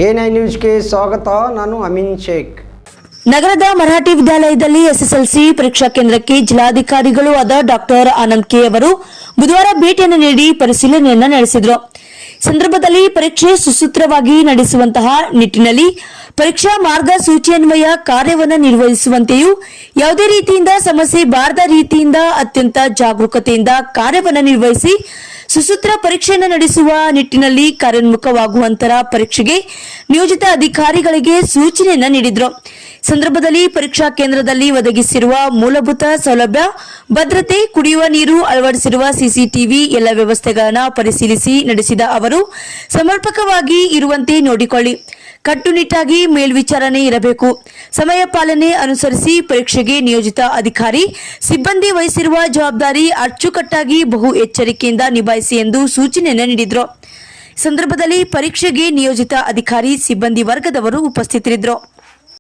A9 ನ್ಯೂಸ್ಗೆ ಸ್ವಾಗತ. ನಾನು ಅಮೀನ್ ಶೇಖ್. ನಗರದ ಮರಾಠಿ ವಿದ್ಯಾಲಯದಲ್ಲಿ ಎಸ್ಎಸ್ಎಲ್ಸಿ ಪರೀಕ್ಷಾ ಕೇಂದ್ರಕ್ಕೆ ಜಿಲ್ಲಾಧಿಕಾರಿಗಳು ಆದ ಡಾಕ್ಟರ್ ಆನಂದ್ ಕೆ ಅವರು ಬುಧವಾರ ಭೇಟಿಯನ್ನು ನೀಡಿ ಪರಿಶೀಲನೆಯನ್ನು ನಡೆಸಿದರು. ಸಂದರ್ಭದಲ್ಲಿ ಪರೀಕ್ಷೆ ಸುಸೂತ್ರವಾಗಿ ನಡೆಸುವಂತಹ ನಿಟ್ಟಿನಲ್ಲಿ ಪರೀಕ್ಷಾ ಮಾರ್ಗಸೂಚಿಯನ್ವಯ ಕಾರ್ಯವನ್ನು ನಿರ್ವಹಿಸುವಂತೆಯೂ ಯಾವುದೇ ರೀತಿಯಿಂದ ಸಮಸ್ಯೆ ಬಾರದ ರೀತಿಯಿಂದ ಅತ್ಯಂತ ಜಾಗರೂಕತೆಯಿಂದ ಕಾರ್ಯವನ್ನು ನಿರ್ವಹಿಸಿ ಸುಸೂತ್ರ ಪರೀಕ್ಷೆಯನ್ನು ನಡೆಸುವ ನಿಟ್ಟಿನಲ್ಲಿ ಕಾರ್ಯೋನ್ಮುಖವಾಗುವಂತರ ಪರೀಕ್ಷೆಗೆ ನಿಯೋಜಿತ ಅಧಿಕಾರಿಗಳಿಗೆ ಸೂಚನೆಯನ್ನು ನೀಡಿದರು. ಸಂದರ್ಭದಲ್ಲಿ ಪರೀಕ್ಷಾ ಕೇಂದ್ರದಲ್ಲಿ ಒದಗಿಸಿರುವ ಮೂಲಭೂತ ಸೌಲಭ್ಯ, ಭದ್ರತೆ, ಕುಡಿಯುವ ನೀರು, ಅಳವಡಿಸಿರುವ ಸಿಸಿಟಿವಿ ಎಲ್ಲ ವ್ಯವಸ್ಥೆಗಳನ್ನು ಪರಿಶೀಲಿಸಿ ನಡೆಸಿದ ಅವರು ಸಮರ್ಪಕವಾಗಿ ಇರುವಂತೆ ನೋಡಿಕೊಳ್ಳಿ, ಕಟ್ಟುನಿಟ್ಟಾಗಿ ಮೇಲ್ವಿಚಾರಣೆ ಇರಬೇಕು, ಸಮಯ ಪಾಲನೆ ಅನುಸರಿಸಿ ಪರೀಕ್ಷೆಗೆ ನಿಯೋಜಿತ ಅಧಿಕಾರಿ ಸಿಬ್ಬಂದಿ ವಹಿಸಿರುವ ಜವಾಬ್ದಾರಿ ಅಚ್ಚುಕಟ್ಟಾಗಿ ಬಹು ಎಚ್ಚರಿಕೆಯಿಂದ ನಿಭಾಯಿಸಿ ಎಂದು ಸೂಚನೆಯನ್ನು ನೀಡಿದರು. ಸಂದರ್ಭದಲ್ಲಿ ಪರೀಕ್ಷೆಗೆ ನಿಯೋಜಿತ ಅಧಿಕಾರಿ ಸಿಬ್ಬಂದಿ ವರ್ಗದವರು ಉಪಸ್ಥಿತರಿದ್ದರು.